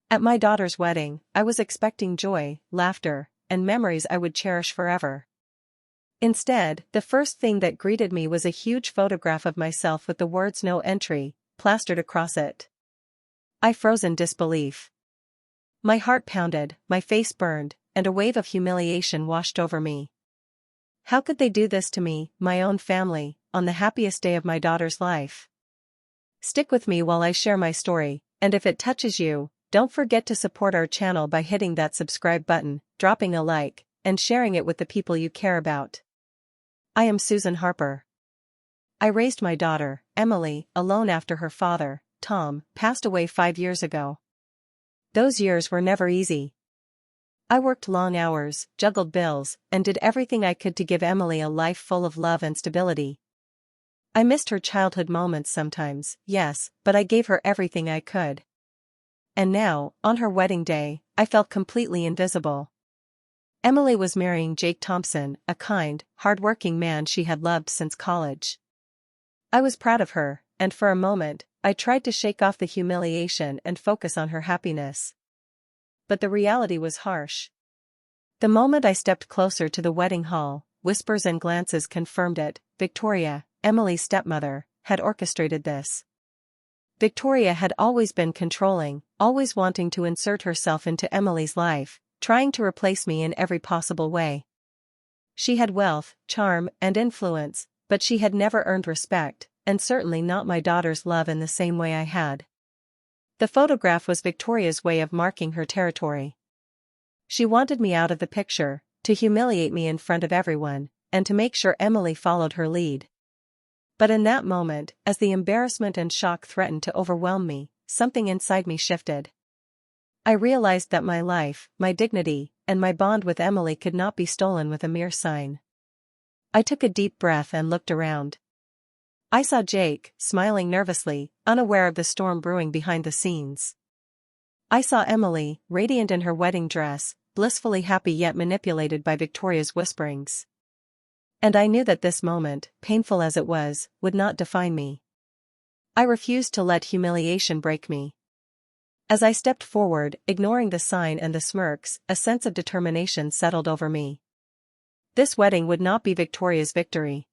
At my daughter's wedding, I was expecting joy, laughter, and memories I would cherish forever. Instead, the first thing that greeted me was a huge photograph of myself with the words "No entry" plastered across it. I froze in disbelief. My heart pounded, my face burned, and a wave of humiliation washed over me. How could they do this to me, my own family, on the happiest day of my daughter's life? Stick with me while I share my story, and if it touches you, don't forget to support our channel by hitting that subscribe button, dropping a like, and sharing it with the people you care about. I am Susan Harper. I raised my daughter, Emily, alone after her father, Tom, passed away 5 years ago. Those years were never easy. I worked long hours, juggled bills, and did everything I could to give Emily a life full of love and stability. I missed her childhood moments sometimes, yes, but I gave her everything I could. And now, on her wedding day, I felt completely invisible. Emily was marrying Jake Thompson, a kind, hard-working man she had loved since college. I was proud of her, and for a moment, I tried to shake off the humiliation and focus on her happiness. But the reality was harsh. The moment I stepped closer to the wedding hall, whispers and glances confirmed it. Victoria, Emily's stepmother, had orchestrated this. Victoria had always been controlling, always wanting to insert herself into Emily's life, trying to replace me in every possible way. She had wealth, charm, and influence, but she had never earned respect, and certainly not my daughter's love in the same way I had. The photograph was Victoria's way of marking her territory. She wanted me out of the picture, to humiliate me in front of everyone, and to make sure Emily followed her lead. But in that moment, as the embarrassment and shock threatened to overwhelm me, something inside me shifted. I realized that my life, my dignity, and my bond with Emily could not be stolen with a mere sign. I took a deep breath and looked around. I saw Jake, smiling nervously, unaware of the storm brewing behind the scenes. I saw Emily, radiant in her wedding dress, blissfully happy yet manipulated by Victoria's whisperings. And I knew that this moment, painful as it was, would not define me. I refused to let humiliation break me. As I stepped forward, ignoring the sign and the smirks, a sense of determination settled over me. This wedding would not be Victoria's victory.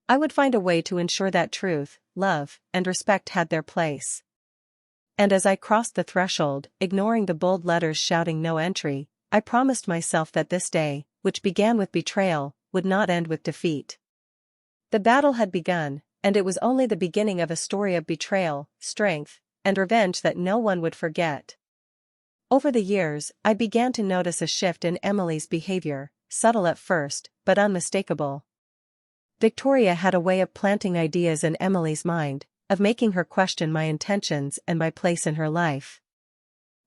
I would find a way to ensure that truth, love, and respect had their place. And as I crossed the threshold, ignoring the bold letters shouting "No entry," I promised myself that this day, which began with betrayal, would not end with defeat. The battle had begun, and it was only the beginning of a story of betrayal, strength, and revenge that no one would forget. Over the years, I began to notice a shift in Emily's behavior, subtle at first, but unmistakable. Victoria had a way of planting ideas in Emily's mind, of making her question my intentions and my place in her life.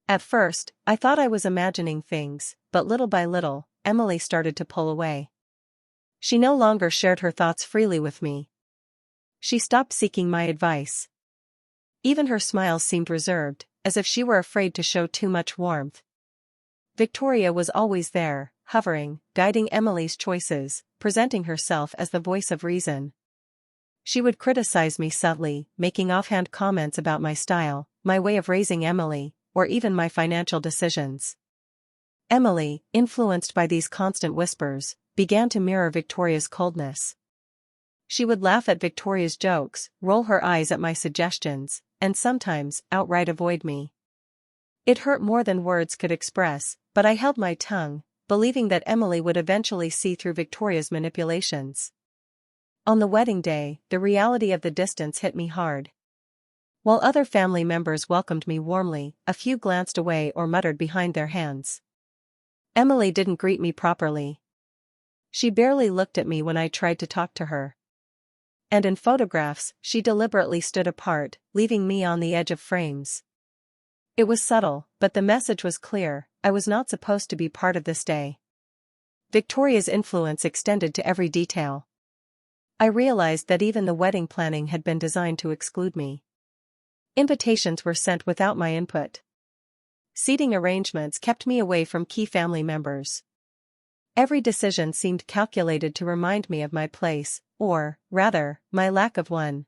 At first, I thought I was imagining things, but little by little, Emily started to pull away. She no longer shared her thoughts freely with me. She stopped seeking my advice. Even her smiles seemed reserved, as if she were afraid to show too much warmth. Victoria was always there, hovering, guiding Emily's choices, presenting herself as the voice of reason. She would criticize me subtly, making offhand comments about my style, my way of raising Emily, or even my financial decisions. Emily, influenced by these constant whispers, began to mirror Victoria's coldness. She would laugh at Victoria's jokes, roll her eyes at my suggestions, and sometimes outright avoid me. It hurt more than words could express, but I held my tongue, believing that Emily would eventually see through Victoria's manipulations. On the wedding day, the reality of the distance hit me hard. While other family members welcomed me warmly, a few glanced away or muttered behind their hands. Emily didn't greet me properly. She barely looked at me when I tried to talk to her. And in photographs, she deliberately stood apart, leaving me on the edge of frames. It was subtle, but the message was clear: I was not supposed to be part of this day. Victoria's influence extended to every detail. I realized that even the wedding planning had been designed to exclude me. Invitations were sent without my input. Seating arrangements kept me away from key family members. Every decision seemed calculated to remind me of my place, or, rather, my lack of one.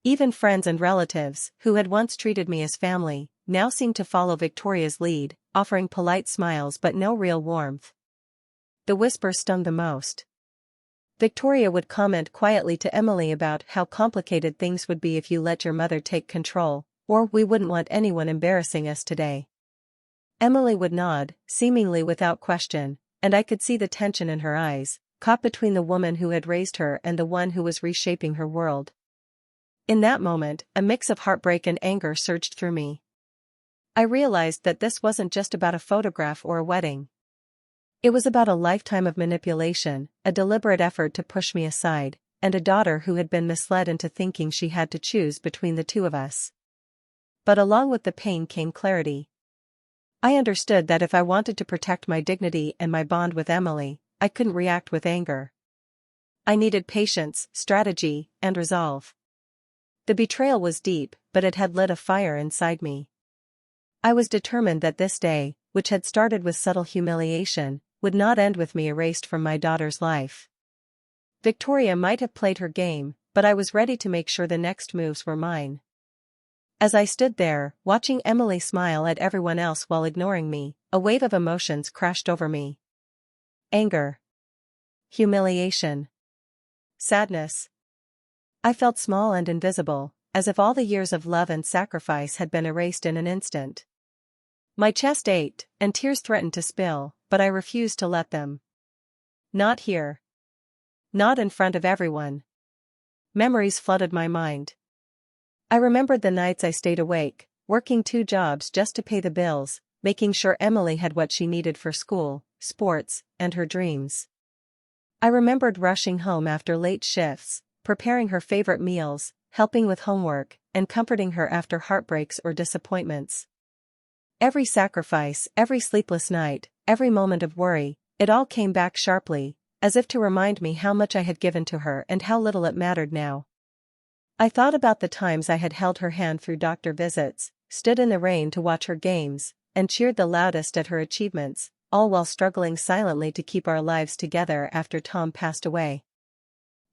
Even friends and relatives, who had once treated me as family, now seemed to follow Victoria's lead, offering polite smiles but no real warmth. The whisper stung the most. Victoria would comment quietly to Emily about how complicated things would be if you let your mother take control, or we wouldn't want anyone embarrassing us today. Emily would nod, seemingly without question, and I could see the tension in her eyes, caught between the woman who had raised her and the one who was reshaping her world. In that moment, a mix of heartbreak and anger surged through me. I realized that this wasn't just about a photograph or a wedding. It was about a lifetime of manipulation, a deliberate effort to push me aside, and a daughter who had been misled into thinking she had to choose between the two of us. But along with the pain came clarity. I understood that if I wanted to protect my dignity and my bond with Emily, I couldn't react with anger. I needed patience, strategy, and resolve. The betrayal was deep, but it had lit a fire inside me. I was determined that this day, which had started with subtle humiliation, would not end with me erased from my daughter's life. Victoria might have played her game, but I was ready to make sure the next moves were mine. As I stood there, watching Emily smile at everyone else while ignoring me, a wave of emotions crashed over me. Anger. Humiliation. Sadness. I felt small and invisible, as if all the years of love and sacrifice had been erased in an instant. My chest ached, and tears threatened to spill, but I refused to let them. Not here. Not in front of everyone. Memories flooded my mind. I remembered the nights I stayed awake, working 2 jobs just to pay the bills, making sure Emily had what she needed for school, sports, and her dreams. I remembered rushing home after late shifts, preparing her favorite meals, helping with homework, and comforting her after heartbreaks or disappointments. Every sacrifice, every sleepless night, every moment of worry, it all came back sharply, as if to remind me how much I had given to her and how little it mattered now. I thought about the times I had held her hand through doctor visits, stood in the rain to watch her games, and cheered the loudest at her achievements, all while struggling silently to keep our lives together after Tom passed away.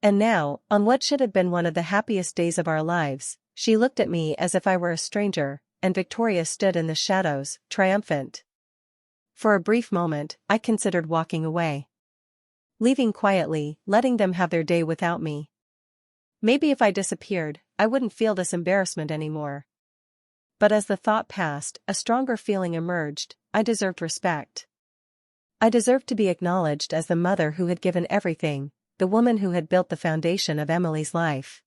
And now, on what should have been one of the happiest days of our lives, she looked at me as if I were a stranger, and Victoria stood in the shadows, triumphant. For a brief moment, I considered walking away. Leaving quietly, letting them have their day without me. Maybe if I disappeared, I wouldn't feel this embarrassment anymore. But as the thought passed, a stronger feeling emerged. I deserved respect. I deserved to be acknowledged as the mother who had given everything, the woman who had built the foundation of Emily's life.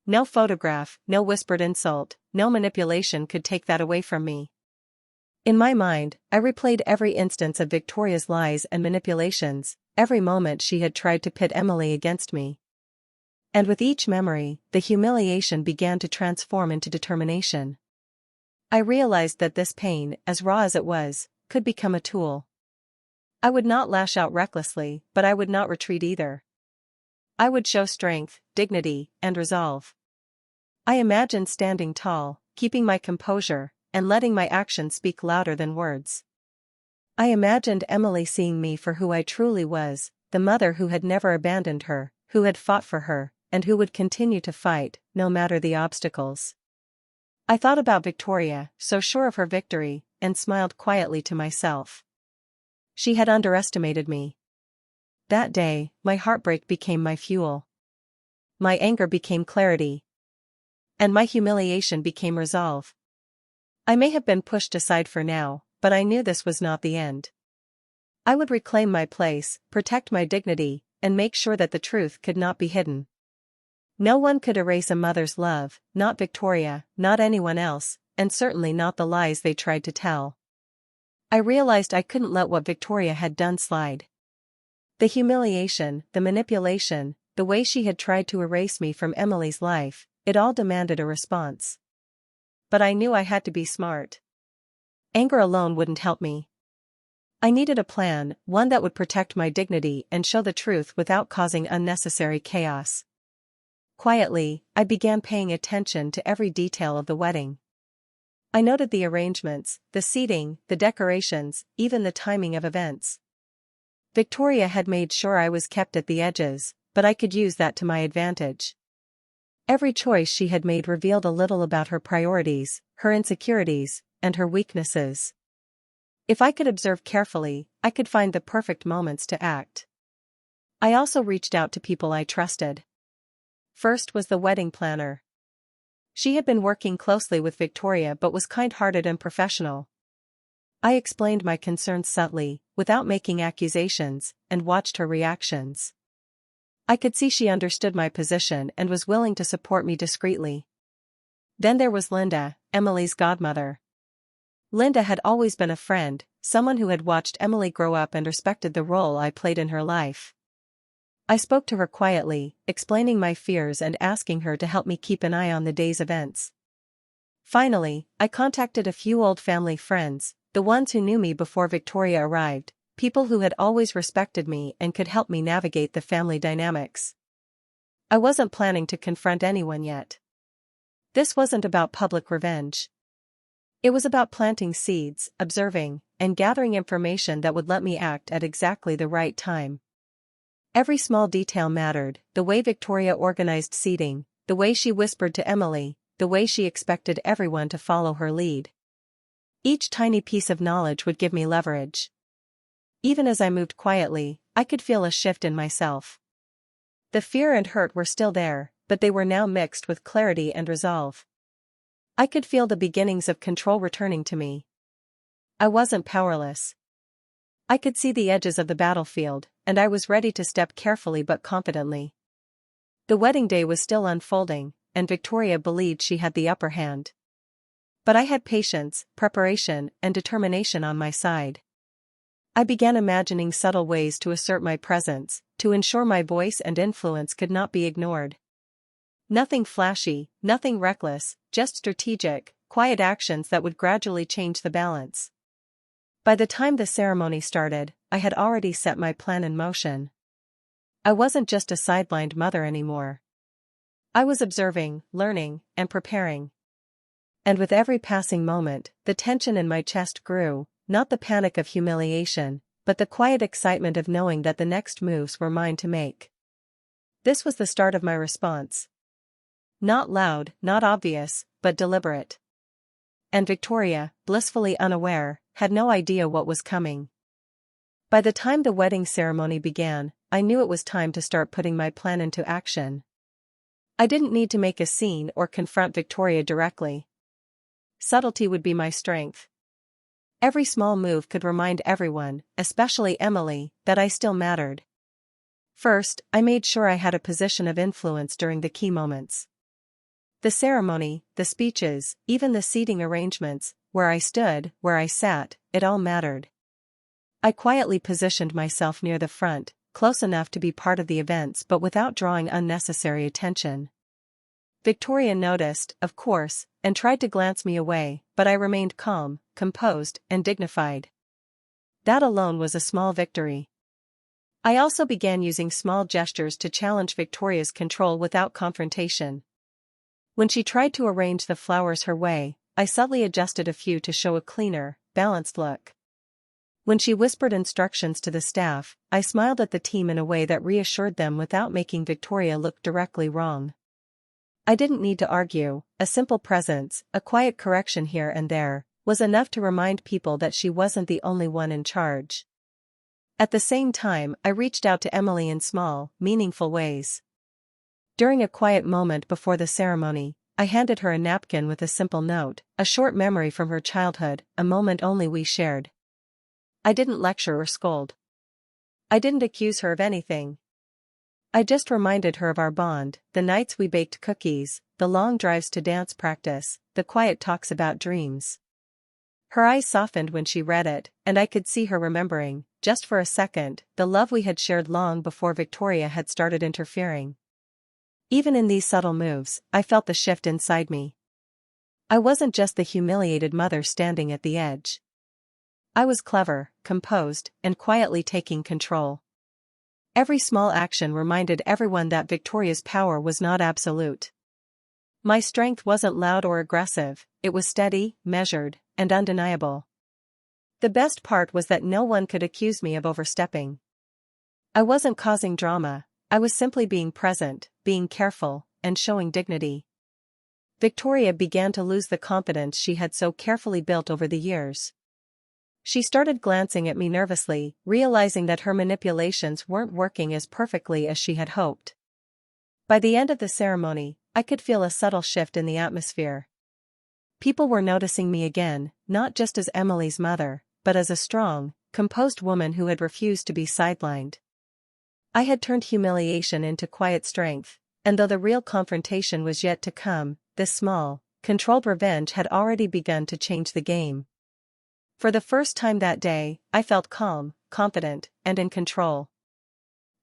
No photograph, no whispered insult, no manipulation could take that away from me. In my mind, I replayed every instance of Victoria's lies and manipulations, every moment she had tried to pit Emily against me. And with each memory, the humiliation began to transform into determination. I realized that this pain, as raw as it was, could become a tool. I would not lash out recklessly, but I would not retreat either. I would show strength, dignity, and resolve. I imagined standing tall, keeping my composure, and letting my actions speak louder than words. I imagined Emily seeing me for who I truly was, the mother who had never abandoned her, who had fought for her, and who would continue to fight, no matter the obstacles. I thought about Victoria, so sure of her victory, and smiled quietly to myself. She had underestimated me. That day, my heartbreak became my fuel. My anger became clarity. And my humiliation became resolve. I may have been pushed aside for now, but I knew this was not the end. I would reclaim my place, protect my dignity, and make sure that the truth could not be hidden. No one could erase a mother's love, not Victoria, not anyone else, and certainly not the lies they tried to tell. I realized I couldn't let what Victoria had done slide. The humiliation, the manipulation, the way she had tried to erase me from Emily's life, it all demanded a response. But I knew I had to be smart. Anger alone wouldn't help me. I needed a plan, one that would protect my dignity and show the truth without causing unnecessary chaos. Quietly, I began paying attention to every detail of the wedding. I noted the arrangements, the seating, the decorations, even the timing of events. Victoria had made sure I was kept at the edges, but I could use that to my advantage. Every choice she had made revealed a little about her priorities, her insecurities, and her weaknesses. If I could observe carefully, I could find the perfect moments to act. I also reached out to people I trusted. First was the wedding planner. She had been working closely with Victoria but was kind-hearted and professional. I explained my concerns subtly, without making accusations, and watched her reactions. I could see she understood my position and was willing to support me discreetly. Then there was Linda, Emily's godmother. Linda had always been a friend, someone who had watched Emily grow up and respected the role I played in her life. I spoke to her quietly, explaining my fears and asking her to help me keep an eye on the day's events. Finally, I contacted a few old family friends, the ones who knew me before Victoria arrived, people who had always respected me and could help me navigate the family dynamics. I wasn't planning to confront anyone yet. This wasn't about public revenge. It was about planting seeds, observing, and gathering information that would let me act at exactly the right time. Every small detail mattered: the way Victoria organized seating, the way she whispered to Emily, the way she expected everyone to follow her lead. Each tiny piece of knowledge would give me leverage. Even as I moved quietly, I could feel a shift in myself. The fear and hurt were still there, but they were now mixed with clarity and resolve. I could feel the beginnings of control returning to me. I wasn't powerless. I could see the edges of the battlefield, and I was ready to step carefully but confidently. The wedding day was still unfolding, and Victoria believed she had the upper hand. But I had patience, preparation, and determination on my side. I began imagining subtle ways to assert my presence, to ensure my voice and influence could not be ignored. Nothing flashy, nothing reckless, just strategic, quiet actions that would gradually change the balance. By the time the ceremony started, I had already set my plan in motion. I wasn't just a sidelined mother anymore. I was observing, learning, and preparing. And with every passing moment, the tension in my chest grew, not the panic of humiliation, but the quiet excitement of knowing that the next moves were mine to make. This was the start of my response. Not loud, not obvious, but deliberate. And Victoria, blissfully unaware, had no idea what was coming. By the time the wedding ceremony began, I knew it was time to start putting my plan into action. I didn't need to make a scene or confront Victoria directly. Subtlety would be my strength. Every small move could remind everyone, especially Emily, that I still mattered. First, I made sure I had a position of influence during the key moments. The ceremony, the speeches, even the seating arrangements, where I stood, where I sat, it all mattered. I quietly positioned myself near the front, close enough to be part of the events but without drawing unnecessary attention. Victoria noticed, of course, and tried to glance me away, but I remained calm, composed, and dignified. That alone was a small victory. I also began using small gestures to challenge Victoria's control without confrontation. When she tried to arrange the flowers her way, I subtly adjusted a few to show a cleaner, balanced look. When she whispered instructions to the staff, I smiled at the team in a way that reassured them without making Victoria look directly wrong. I didn't need to argue; a simple presence, a quiet correction here and there, was enough to remind people that she wasn't the only one in charge. At the same time, I reached out to Emily in small, meaningful ways. During a quiet moment before the ceremony, I handed her a napkin with a simple note, a short memory from her childhood, a moment only we shared. I didn't lecture or scold. I didn't accuse her of anything. I just reminded her of our bond, the nights we baked cookies, the long drives to dance practice, the quiet talks about dreams. Her eyes softened when she read it, and I could see her remembering, just for a second, the love we had shared long before Victoria had started interfering. Even in these subtle moves, I felt the shift inside me. I wasn't just the humiliated mother standing at the edge. I was clever, composed, and quietly taking control. Every small action reminded everyone that Victoria's power was not absolute. My strength wasn't loud or aggressive, it was steady, measured, and undeniable. The best part was that no one could accuse me of overstepping. I wasn't causing drama, I was simply being present, being careful, and showing dignity. Victoria began to lose the confidence she had so carefully built over the years. She started glancing at me nervously, realizing that her manipulations weren't working as perfectly as she had hoped. By the end of the ceremony, I could feel a subtle shift in the atmosphere. People were noticing me again, not just as Emily's mother, but as a strong, composed woman who had refused to be sidelined. I had turned humiliation into quiet strength, and though the real confrontation was yet to come, this small, controlled revenge had already begun to change the game. For the first time that day, I felt calm, confident, and in control.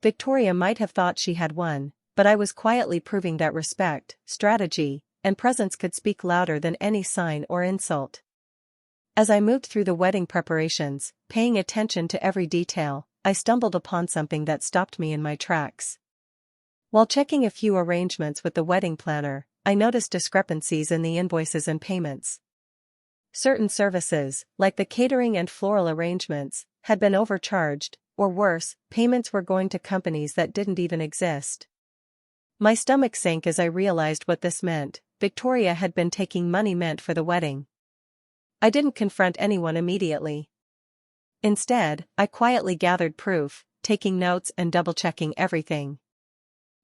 Victoria might have thought she had won, but I was quietly proving that respect, strategy, and presence could speak louder than any sign or insult. As I moved through the wedding preparations, paying attention to every detail, I stumbled upon something that stopped me in my tracks. While checking a few arrangements with the wedding planner, I noticed discrepancies in the invoices and payments. Certain services, like the catering and floral arrangements, had been overcharged, or worse, payments were going to companies that didn't even exist. My stomach sank as I realized what this meant. Victoria had been taking money meant for the wedding. I didn't confront anyone immediately. Instead, I quietly gathered proof, taking notes and double-checking everything.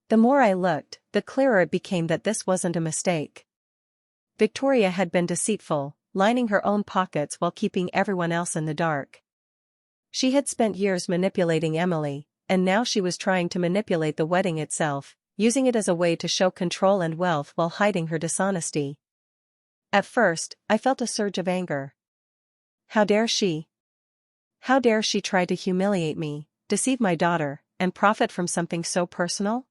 The more I looked, the clearer it became that this wasn't a mistake. Victoria had been deceitful, lining her own pockets while keeping everyone else in the dark. She had spent years manipulating Emily, and now she was trying to manipulate the wedding itself, using it as a way to show control and wealth while hiding her dishonesty. At first, I felt a surge of anger. How dare she? How dare she try to humiliate me, deceive my daughter, and profit from something so personal?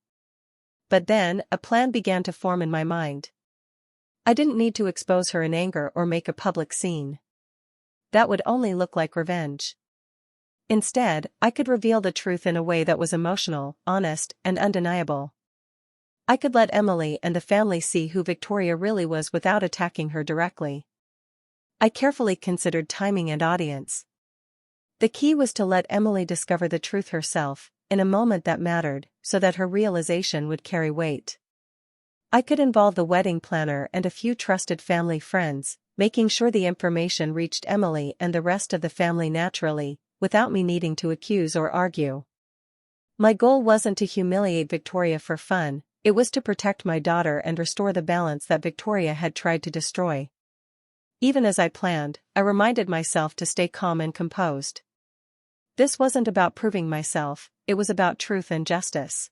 But then, a plan began to form in my mind. I didn't need to expose her in anger or make a public scene. That would only look like revenge. Instead, I could reveal the truth in a way that was emotional, honest, and undeniable. I could let Emily and the family see who Victoria really was without attacking her directly. I carefully considered timing and audience. The key was to let Emily discover the truth herself, in a moment that mattered, so that her realization would carry weight. I could involve the wedding planner and a few trusted family friends, making sure the information reached Emily and the rest of the family naturally, without me needing to accuse or argue. My goal wasn't to humiliate Victoria for fun, it was to protect my daughter and restore the balance that Victoria had tried to destroy. Even as I planned, I reminded myself to stay calm and composed. This wasn't about proving myself, it was about truth and justice.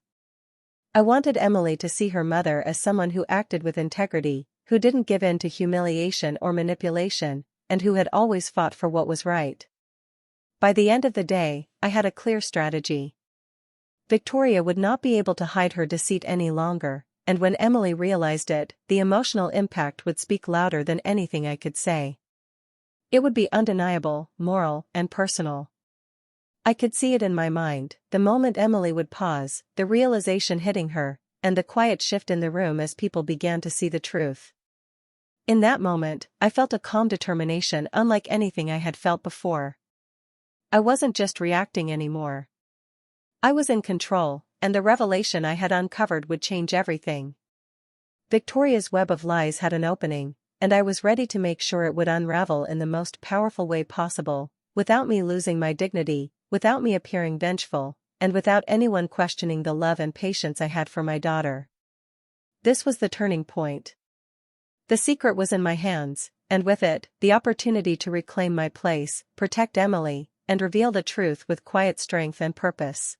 I wanted Emily to see her mother as someone who acted with integrity, who didn't give in to humiliation or manipulation, and who had always fought for what was right. By the end of the day, I had a clear strategy. Victoria would not be able to hide her deceit any longer, and when Emily realized it, the emotional impact would speak louder than anything I could say. It would be undeniable, moral, and personal. I could see it in my mind, the moment Emily would pause, the realization hitting her, and the quiet shift in the room as people began to see the truth. In that moment, I felt a calm determination unlike anything I had felt before. I wasn't just reacting anymore. I was in control, and the revelation I had uncovered would change everything. Victoria's web of lies had an opening, and I was ready to make sure it would unravel in the most powerful way possible, without me losing my dignity, without me appearing vengeful, and without anyone questioning the love and patience I had for my daughter. This was the turning point. The secret was in my hands, and with it, the opportunity to reclaim my place, protect Emily, and reveal the truth with quiet strength and purpose.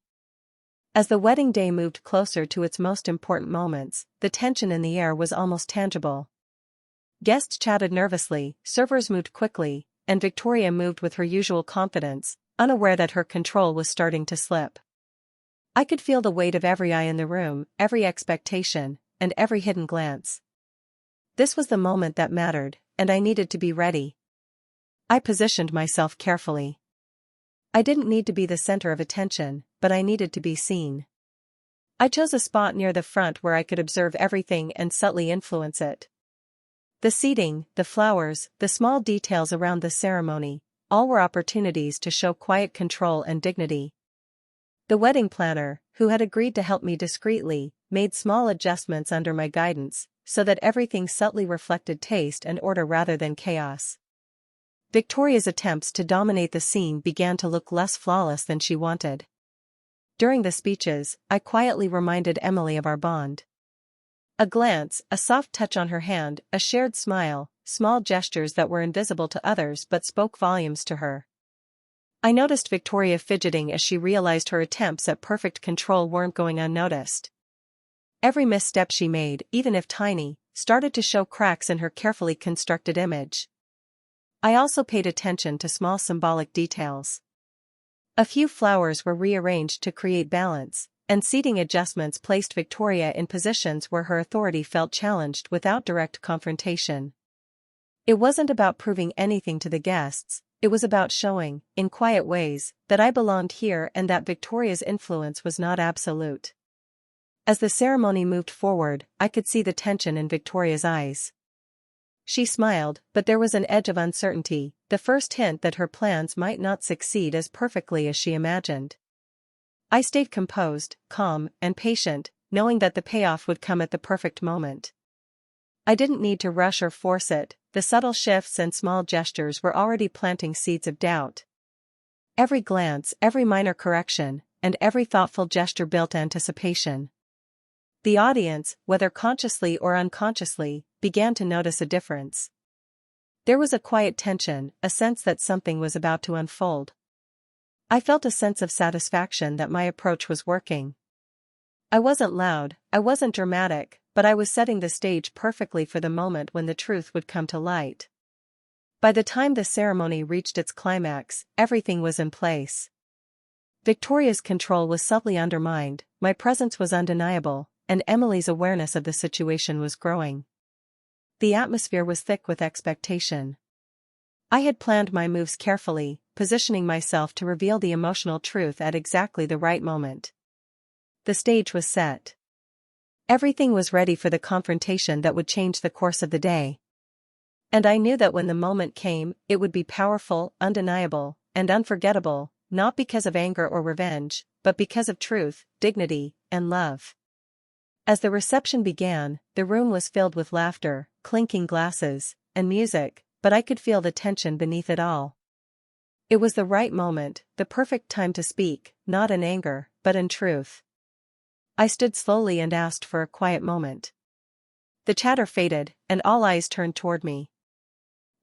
As the wedding day moved closer to its most important moments, the tension in the air was almost tangible. Guests chatted nervously, servers moved quickly, and Victoria moved with her usual confidence, unaware that her control was starting to slip. I could feel the weight of every eye in the room, every expectation, and every hidden glance. This was the moment that mattered, and I needed to be ready. I positioned myself carefully. I didn't need to be the center of attention, but I needed to be seen. I chose a spot near the front where I could observe everything and subtly influence it. The seating, the flowers, the small details around the ceremony, all were opportunities to show quiet control and dignity. The wedding planner, who had agreed to help me discreetly, made small adjustments under my guidance, so that everything subtly reflected taste and order rather than chaos. Victoria's attempts to dominate the scene began to look less flawless than she wanted. During the speeches, I quietly reminded Emily of our bond. A glance, a soft touch on her hand, a shared smile, small gestures that were invisible to others but spoke volumes to her. I noticed Victoria fidgeting as she realized her attempts at perfect control weren't going unnoticed. Every misstep she made, even if tiny, started to show cracks in her carefully constructed image. I also paid attention to small symbolic details. A few flowers were rearranged to create balance, and seating adjustments placed Victoria in positions where her authority felt challenged without direct confrontation. It wasn't about proving anything to the guests, it was about showing, in quiet ways, that I belonged here and that Victoria's influence was not absolute. As the ceremony moved forward, I could see the tension in Victoria's eyes. She smiled, but there was an edge of uncertainty, the first hint that her plans might not succeed as perfectly as she imagined. I stayed composed, calm, and patient, knowing that the payoff would come at the perfect moment. I didn't need to rush or force it, the subtle shifts and small gestures were already planting seeds of doubt. Every glance, every minor correction, and every thoughtful gesture built anticipation. The audience, whether consciously or unconsciously, began to notice a difference. There was a quiet tension, a sense that something was about to unfold. I felt a sense of satisfaction that my approach was working. I wasn't loud, I wasn't dramatic, but I was setting the stage perfectly for the moment when the truth would come to light. By the time the ceremony reached its climax, everything was in place. Victoria's control was subtly undermined, my presence was undeniable, and Emily's awareness of the situation was growing. The atmosphere was thick with expectation. I had planned my moves carefully, positioning myself to reveal the emotional truth at exactly the right moment. The stage was set. Everything was ready for the confrontation that would change the course of the day. And I knew that when the moment came, it would be powerful, undeniable, and unforgettable, not because of anger or revenge, but because of truth, dignity, and love. As the reception began, the room was filled with laughter, clinking glasses, and music, but I could feel the tension beneath it all. It was the right moment, the perfect time to speak, not in anger, but in truth. I stood slowly and asked for a quiet moment. The chatter faded, and all eyes turned toward me.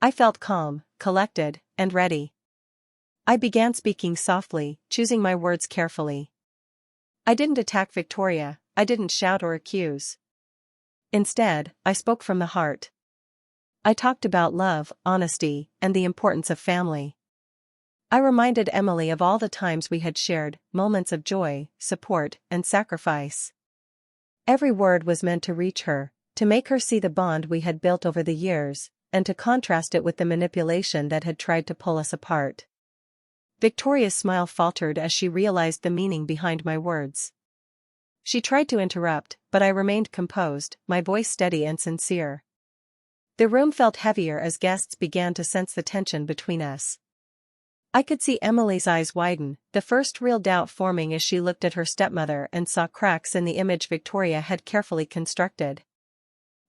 I felt calm, collected, and ready. I began speaking softly, choosing my words carefully. I didn't attack Victoria, I didn't shout or accuse. Instead, I spoke from the heart. I talked about love, honesty, and the importance of family. I reminded Emily of all the times we had shared, moments of joy, support, and sacrifice. Every word was meant to reach her, to make her see the bond we had built over the years, and to contrast it with the manipulation that had tried to pull us apart. Victoria's smile faltered as she realized the meaning behind my words. She tried to interrupt, but I remained composed, my voice steady and sincere. The room felt heavier as guests began to sense the tension between us. I could see Emily's eyes widen, the first real doubt forming as she looked at her stepmother and saw cracks in the image Victoria had carefully constructed.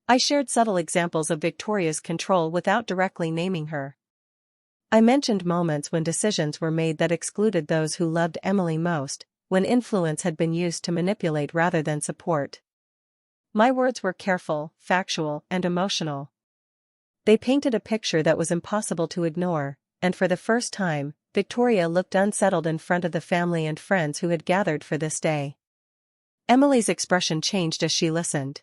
I shared subtle examples of Victoria's control without directly naming her. I mentioned moments when decisions were made that excluded those who loved Emily most, when influence had been used to manipulate rather than support. My words were careful, factual, and emotional. They painted a picture that was impossible to ignore, and for the first time, Victoria looked unsettled in front of the family and friends who had gathered for this day. Emily's expression changed as she listened.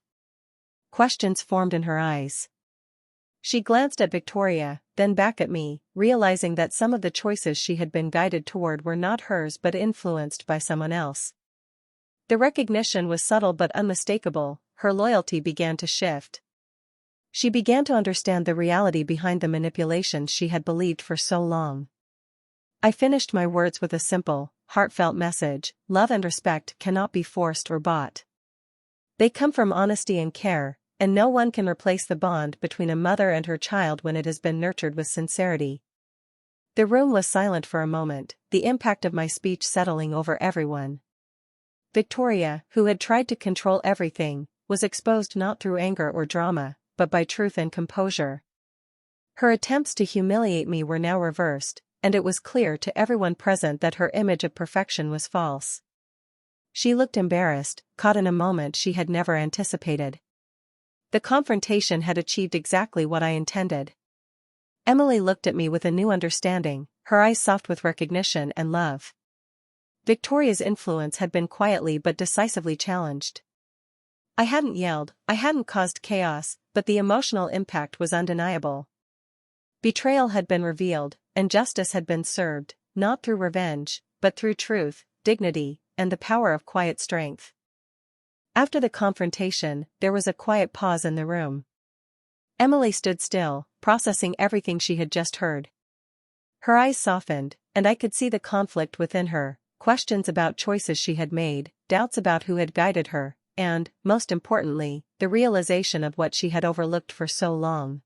Questions formed in her eyes. She glanced at Victoria, then back at me, realizing that some of the choices she had been guided toward were not hers but influenced by someone else. The recognition was subtle but unmistakable, her loyalty began to shift. She began to understand the reality behind the manipulations she had believed for so long. I finished my words with a simple, heartfelt message: love and respect cannot be forced or bought. They come from honesty and care, and no one can replace the bond between a mother and her child when it has been nurtured with sincerity. The room was silent for a moment, the impact of my speech settling over everyone. Victoria, who had tried to control everything, was exposed not through anger or drama, but by truth and composure. Her attempts to humiliate me were now reversed, and it was clear to everyone present that her image of perfection was false. She looked embarrassed, caught in a moment she had never anticipated. The confrontation had achieved exactly what I intended. Emily looked at me with a new understanding, her eyes soft with recognition and love. Victoria's influence had been quietly but decisively challenged. I hadn't yelled, I hadn't caused chaos, but the emotional impact was undeniable. Betrayal had been revealed, and justice had been served, not through revenge, but through truth, dignity, and the power of quiet strength. After the confrontation, there was a quiet pause in the room. Emily stood still, processing everything she had just heard. Her eyes softened, and I could see the conflict within her, questions about choices she had made, doubts about who had guided her, and, most importantly, the realization of what she had overlooked for so long.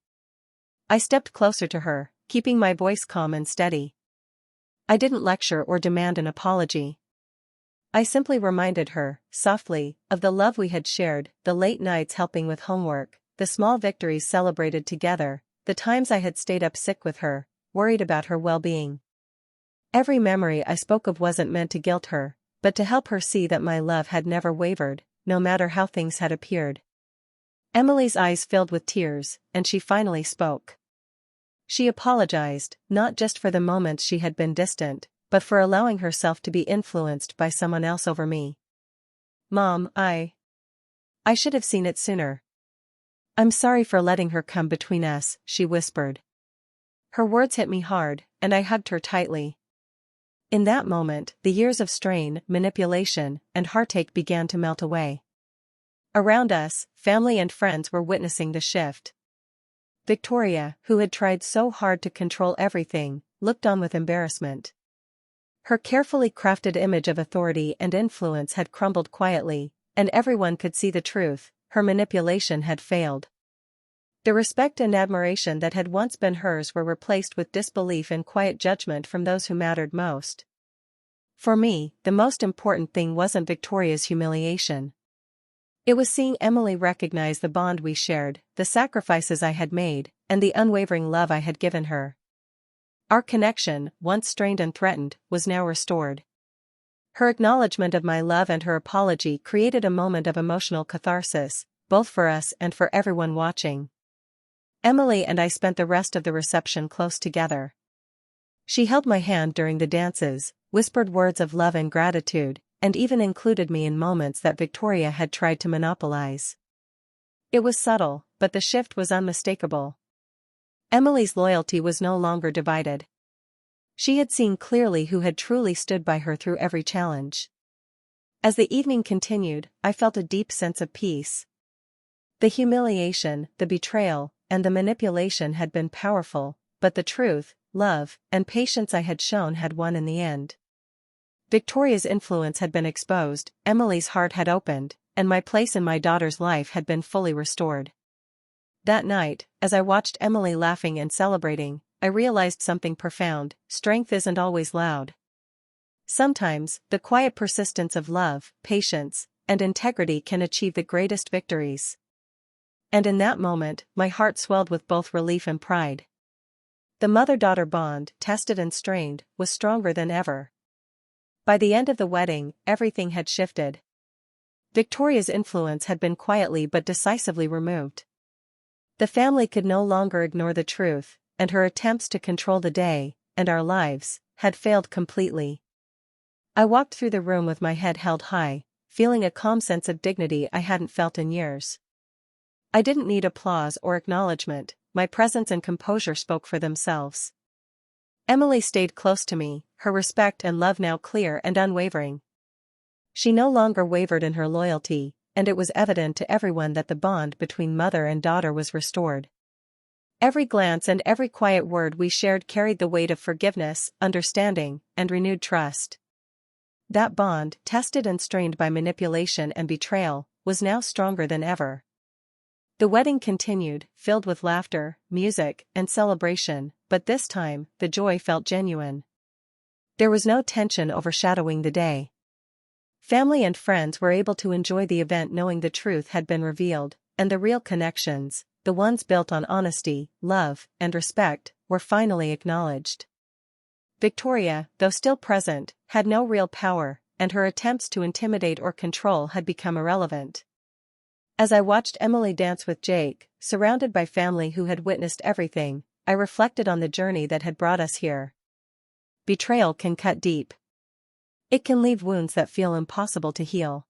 I stepped closer to her, keeping my voice calm and steady. I didn't lecture or demand an apology. I simply reminded her, softly, of the love we had shared, the late nights helping with homework, the small victories celebrated together, the times I had stayed up sick with her, worried about her well-being. Every memory I spoke of wasn't meant to guilt her, but to help her see that my love had never wavered, no matter how things had appeared. Emily's eyes filled with tears, and she finally spoke. She apologized, not just for the moments she had been distant, but for allowing herself to be influenced by someone else over me. Mom, I should have seen it sooner. I'm sorry for letting her come between us, she whispered. Her words hit me hard, and I hugged her tightly. In that moment, the years of strain, manipulation, and heartache began to melt away. Around us, family and friends were witnessing the shift. Victoria, who had tried so hard to control everything, looked on with embarrassment. Her carefully crafted image of authority and influence had crumbled quietly, and everyone could see the truth, her manipulation had failed. The respect and admiration that had once been hers were replaced with disbelief and quiet judgment from those who mattered most. For me, the most important thing wasn't Victoria's humiliation. It was seeing Emily recognize the bond we shared, the sacrifices I had made, and the unwavering love I had given her. Our connection, once strained and threatened, was now restored. Her acknowledgement of my love and her apology created a moment of emotional catharsis, both for us and for everyone watching. Emily and I spent the rest of the reception close together. She held my hand during the dances, whispered words of love and gratitude, and even included me in moments that Victoria had tried to monopolize. It was subtle, but the shift was unmistakable. Emily's loyalty was no longer divided. She had seen clearly who had truly stood by her through every challenge. As the evening continued, I felt a deep sense of peace. The humiliation, the betrayal, and the manipulation had been powerful, but the truth, love, and patience I had shown had won in the end. Victoria's influence had been exposed, Emily's heart had opened, and my place in my daughter's life had been fully restored. That night, as I watched Emily laughing and celebrating, I realized something profound: strength isn't always loud. Sometimes, the quiet persistence of love, patience, and integrity can achieve the greatest victories. And in that moment, my heart swelled with both relief and pride. The mother-daughter bond, tested and strained, was stronger than ever. By the end of the wedding, everything had shifted. Victoria's influence had been quietly but decisively removed. The family could no longer ignore the truth, and her attempts to control the day, and our lives, had failed completely. I walked through the room with my head held high, feeling a calm sense of dignity I hadn't felt in years. I didn't need applause or acknowledgement, my presence and composure spoke for themselves. Emily stayed close to me, her respect and love now clear and unwavering. She no longer wavered in her loyalty, and it was evident to everyone that the bond between mother and daughter was restored. Every glance and every quiet word we shared carried the weight of forgiveness, understanding, and renewed trust. That bond, tested and strained by manipulation and betrayal, was now stronger than ever. The wedding continued, filled with laughter, music, and celebration, but this time, the joy felt genuine. There was no tension overshadowing the day. Family and friends were able to enjoy the event knowing the truth had been revealed, and the real connections, the ones built on honesty, love, and respect, were finally acknowledged. Victoria, though still present, had no real power, and her attempts to intimidate or control had become irrelevant. As I watched Emily dance with Jake, surrounded by family who had witnessed everything, I reflected on the journey that had brought us here. Betrayal can cut deep. It can leave wounds that feel impossible to heal.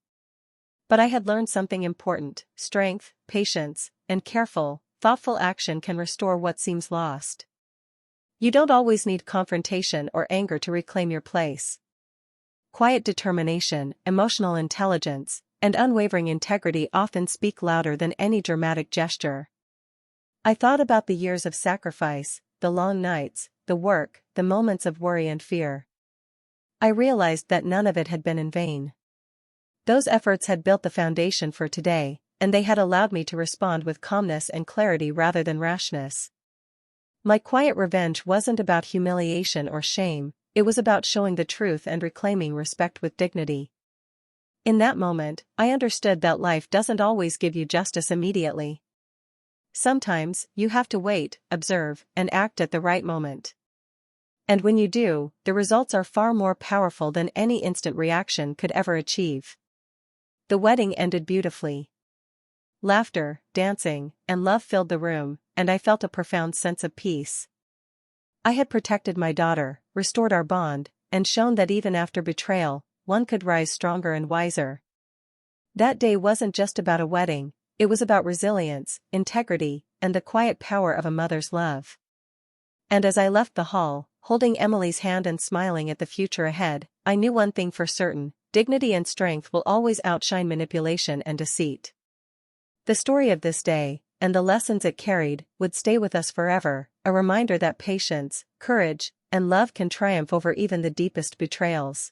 But I had learned something important: strength, patience, and careful, thoughtful action can restore what seems lost. You don't always need confrontation or anger to reclaim your place. Quiet determination, emotional intelligence, and unwavering integrity often speak louder than any dramatic gesture. I thought about the years of sacrifice, the long nights, the work, the moments of worry and fear. I realized that none of it had been in vain. Those efforts had built the foundation for today, and they had allowed me to respond with calmness and clarity rather than rashness. My quiet revenge wasn't about humiliation or shame, it was about showing the truth and reclaiming respect with dignity. In that moment, I understood that life doesn't always give you justice immediately. Sometimes, you have to wait, observe, and act at the right moment. And when you do, the results are far more powerful than any instant reaction could ever achieve. The wedding ended beautifully. Laughter, dancing, and love filled the room, and I felt a profound sense of peace. I had protected my daughter, restored our bond, and shown that even after betrayal, one could rise stronger and wiser. That day wasn't just about a wedding, it was about resilience, integrity, and the quiet power of a mother's love. And as I left the hall, holding Emily's hand and smiling at the future ahead, I knew one thing for certain: dignity and strength will always outshine manipulation and deceit. The story of this day, and the lessons it carried, would stay with us forever, a reminder that patience, courage, and love can triumph over even the deepest betrayals.